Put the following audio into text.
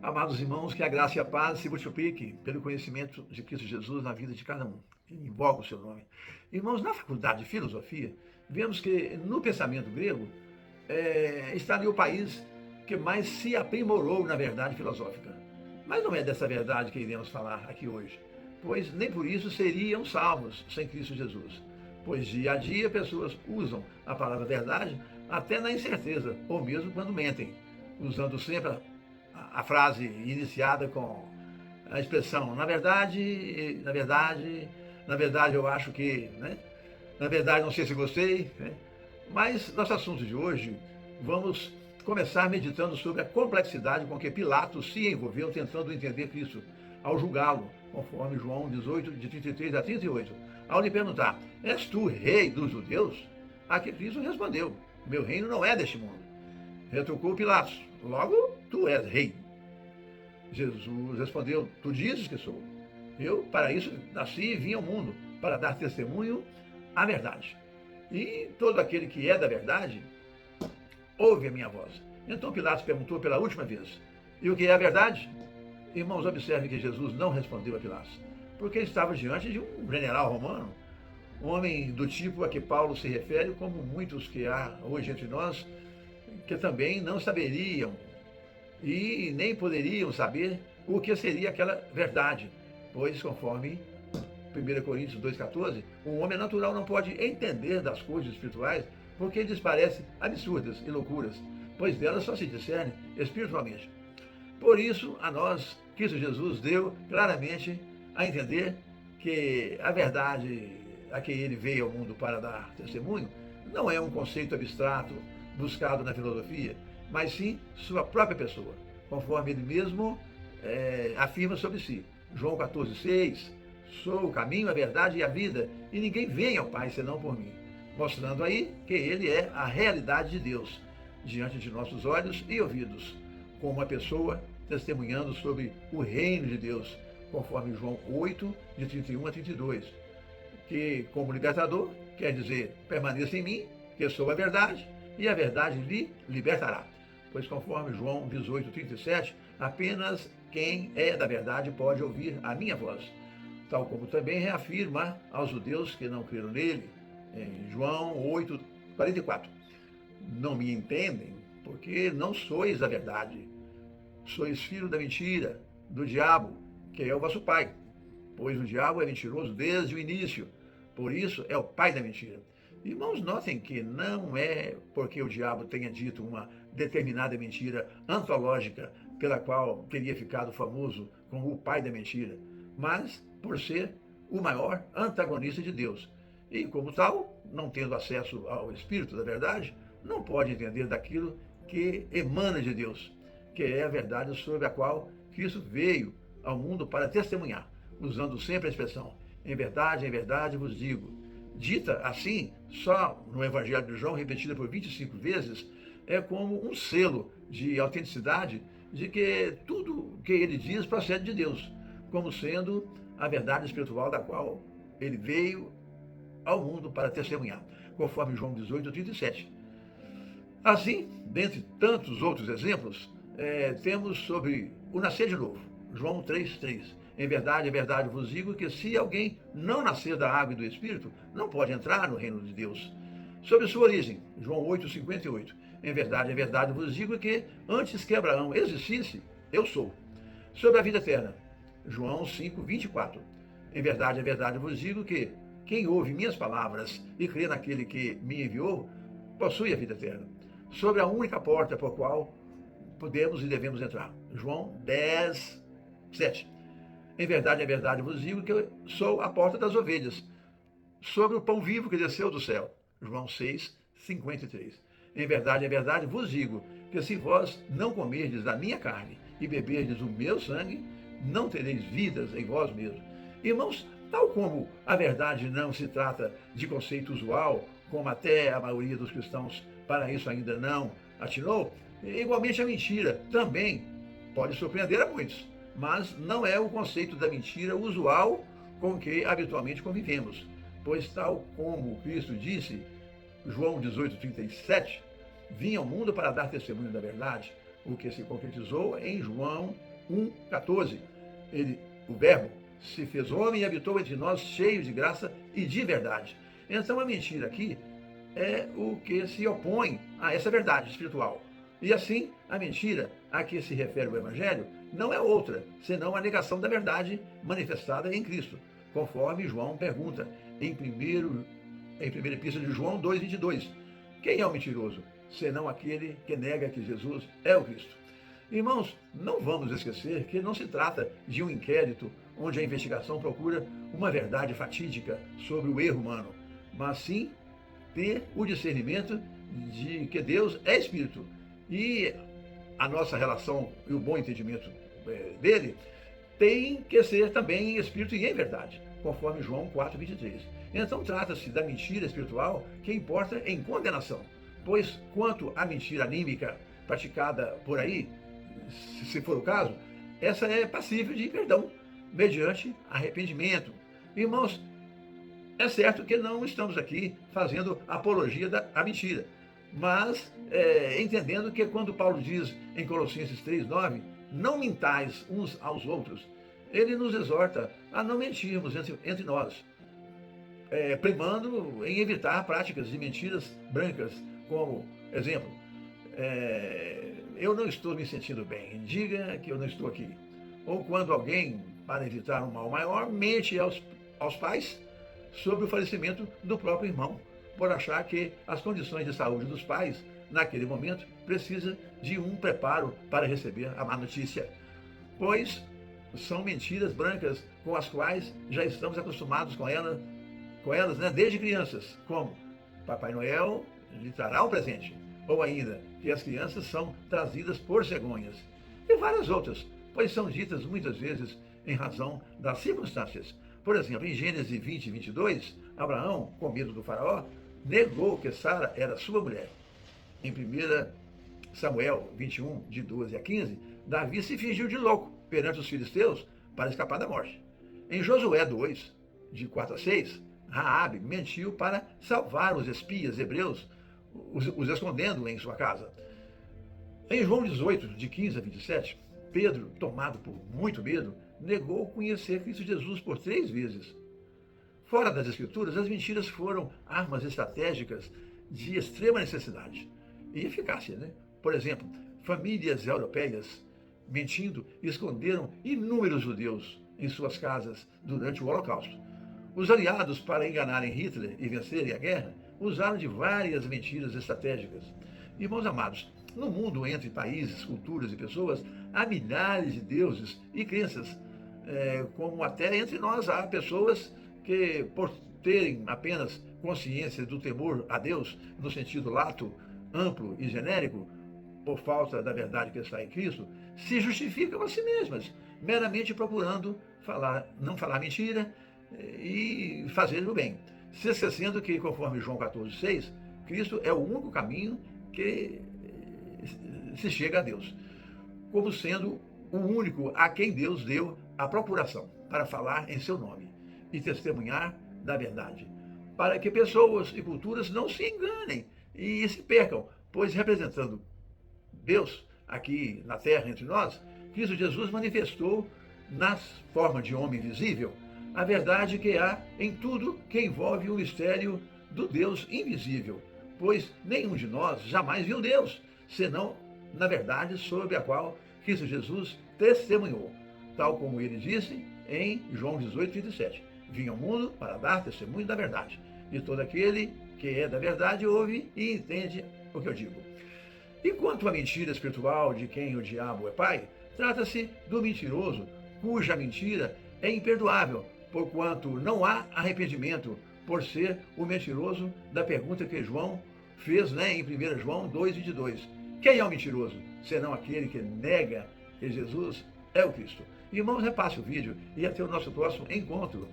Amados irmãos, que a graça e a paz se multipliquem pelo conhecimento de Cristo Jesus na vida de cada um. Invoco o seu nome. Irmãos, na faculdade de filosofia, vemos que no pensamento grego está ali o país que mais se aprimorou na verdade filosófica. Mas não é dessa verdade que iremos falar aqui hoje, pois nem por isso seriam salvos sem Cristo Jesus. Pois dia a dia pessoas usam a palavra verdade até na incerteza, ou mesmo quando mentem, usando sempre a frase iniciada com a expressão na verdade, eu acho que, né? Na verdade, não sei se gostei, né? Mas nosso assunto de hoje, vamos começar meditando sobre a complexidade com que Pilatos se envolveu tentando entender Cristo ao julgá-lo, conforme João 18, de 33 a 38. Ao lhe perguntar, és tu rei dos judeus? A que Cristo respondeu, meu reino não é deste mundo. Retrucou Pilatos, logo tu és rei. Jesus respondeu, tu dizes que sou. Eu, para isso, nasci e vim ao mundo, para dar testemunho à verdade. E todo aquele que é da verdade, ouve a minha voz. Então Pilatos perguntou pela última vez, e o que é a verdade? Irmãos, observem que Jesus não respondeu a Pilatos, porque ele estava diante de um general romano, um homem do tipo a que Paulo se refere, como muitos que há hoje entre nós, que também não saberiam e nem poderiam saber o que seria aquela verdade, pois, conforme 1 Coríntios 2,14, um homem natural não pode entender das coisas espirituais porque lhes parecem absurdas e loucuras, pois delas só se discerne espiritualmente. Por isso, a nós, Cristo Jesus deu claramente a entender que a verdade a que ele veio ao mundo para dar testemunho não é um conceito abstrato buscado na filosofia, mas sim sua própria pessoa, conforme ele mesmo afirma sobre si. João 14,6, sou o caminho, a verdade e a vida, e ninguém vem ao Pai senão por mim. Mostrando aí que ele é a realidade de Deus, diante de nossos olhos e ouvidos, como uma pessoa testemunhando sobre o reino de Deus, conforme João 8, de 31 a 32, que como libertador, quer dizer, permaneça em mim, que sou a verdade, e a verdade lhe libertará. Pois conforme João 18, 37, apenas quem é da verdade pode ouvir a minha voz, tal como também reafirma aos judeus que não creram nele, em João 8, 44. Não me entendem, porque não sois a verdade. Sois filho da mentira, do diabo, que é o vosso pai. Pois o diabo é mentiroso desde o início, por isso é o pai da mentira. Irmãos, notem que não é porque o diabo tenha dito uma determinada mentira antológica pela qual teria ficado famoso como o pai da mentira, mas por ser o maior antagonista de Deus. E, como tal, não tendo acesso ao Espírito da verdade, não pode entender daquilo que emana de Deus, que é a verdade sobre a qual Cristo veio ao mundo para testemunhar, usando sempre a expressão, em verdade vos digo. Dita assim, só no Evangelho de João, repetida por 25 vezes, é como um selo de autenticidade de que tudo que ele diz procede de Deus, como sendo a verdade espiritual da qual ele veio ao mundo para testemunhar, conforme João 18, 37. Assim, dentre tantos outros exemplos, temos sobre o nascer de novo, João 3, 3. Em verdade vos digo que se alguém não nascer da água e do Espírito, não pode entrar no reino de Deus. Sobre sua origem, João 8, 58. Em verdade vos digo que antes que Abraão existisse, eu sou. Sobre a vida eterna, João 5, 24. Em verdade vos digo que quem ouve minhas palavras e crê naquele que me enviou, possui a vida eterna. Sobre a única porta por qual podemos e devemos entrar, João 10, 7. Em verdade vos digo que eu sou a porta das ovelhas. Sobre o pão vivo que desceu do céu, João 6, 53. Em verdade vos digo que se vós não comerdes da minha carne e beberdes o meu sangue, não tereis vidas em vós mesmos. Irmãos, tal como a verdade não se trata de conceito usual, como até a maioria dos cristãos para isso ainda não atinou, igualmente a mentira também pode surpreender a muitos, mas não é o conceito da mentira usual com que habitualmente convivemos, pois tal como Cristo disse, João 18, 37, vim ao mundo para dar testemunho da verdade, o que se concretizou em João 1,14. O Verbo se fez homem e habitou entre nós, cheio de graça e de verdade. Então a mentira aqui é o que se opõe a essa verdade espiritual. E assim, a mentira a que se refere o Evangelho não é outra, senão a negação da verdade manifestada em Cristo, conforme João pergunta em primeira epístola de João 2,22. Quem é o mentiroso, senão aquele que nega que Jesus é o Cristo? Irmãos, não vamos esquecer que não se trata de um inquérito onde a investigação procura uma verdade fatídica sobre o erro humano, mas sim ter o discernimento de que Deus é Espírito e a nossa relação e o bom entendimento dele tem que ser também em Espírito e em verdade, conforme João 4,23. Então trata-se da mentira espiritual que importa em condenação, pois quanto à mentira anímica praticada por aí, se for o caso, essa é passível de perdão, mediante arrependimento. Irmãos, é certo que não estamos aqui fazendo apologia à mentira, mas entendendo que quando Paulo diz em Colossenses 3,9, não mintais uns aos outros, ele nos exorta a não mentirmos entre nós, primando em evitar práticas de mentiras brancas, como, exemplo, eu não estou me sentindo bem, diga que eu não estou aqui. Ou quando alguém, para evitar um mal maior, mente aos pais sobre o falecimento do próprio irmão, por achar que as condições de saúde dos pais, naquele momento, precisa de um preparo para receber a má notícia. Pois são mentiras brancas com as quais já estamos acostumados com elas, né, desde crianças, como Papai Noel lhe trará um presente, ou ainda que as crianças são trazidas por cegonhas, e várias outras, pois são ditas muitas vezes em razão das circunstâncias. Por exemplo, em Gênesis 20:22, Abraão, com medo do faraó, negou que Sara era sua mulher. Em 1 Samuel 21, de 12 a 15, Davi se fingiu de louco perante os filisteus para escapar da morte. Em Josué 2, de 4 a 6, Raabe mentiu para salvar os espias hebreus, os escondendo em sua casa. Em João 18, de 15 a 27, Pedro, tomado por muito medo, negou conhecer Cristo Jesus por 3 vezes. Fora das Escrituras, as mentiras foram armas estratégicas de extrema necessidade e eficácia, né? Por exemplo, famílias europeias, mentindo, esconderam inúmeros judeus em suas casas durante o Holocausto. Os aliados, para enganarem Hitler e vencerem a guerra, usaram de várias mentiras estratégicas. Irmãos amados, no mundo entre países, culturas e pessoas, há milhares de deuses e crenças, como até entre nós há pessoas que, por terem apenas consciência do temor a Deus, no sentido lato, amplo e genérico, por falta da verdade que está em Cristo, se justificam a si mesmas, meramente procurando não falar mentira e fazer o bem, se esquecendo que, conforme João 14,6, Cristo é o único caminho que se chega a Deus, como sendo o único a quem Deus deu a procuração para falar em seu nome e testemunhar da verdade, para que pessoas e culturas não se enganem e se percam, pois representando Deus aqui na terra entre nós, Cristo Jesus manifestou na forma de homem visível a verdade que há em tudo que envolve o mistério do Deus invisível, pois nenhum de nós jamais viu Deus, senão na verdade sobre a qual Cristo Jesus testemunhou, tal como ele disse em João 18:27. Vim ao mundo para dar testemunho da verdade, e todo aquele que é da verdade ouve e entende o que eu digo. E quanto à mentira espiritual de quem o diabo é pai, trata-se do mentiroso, cuja mentira é imperdoável, porquanto não há arrependimento por ser o mentiroso da pergunta que João fez, em 1 João 2:22. Quem é o mentiroso, senão aquele que nega que Jesus é o Cristo? Irmãos, repasse o vídeo e até o nosso próximo encontro.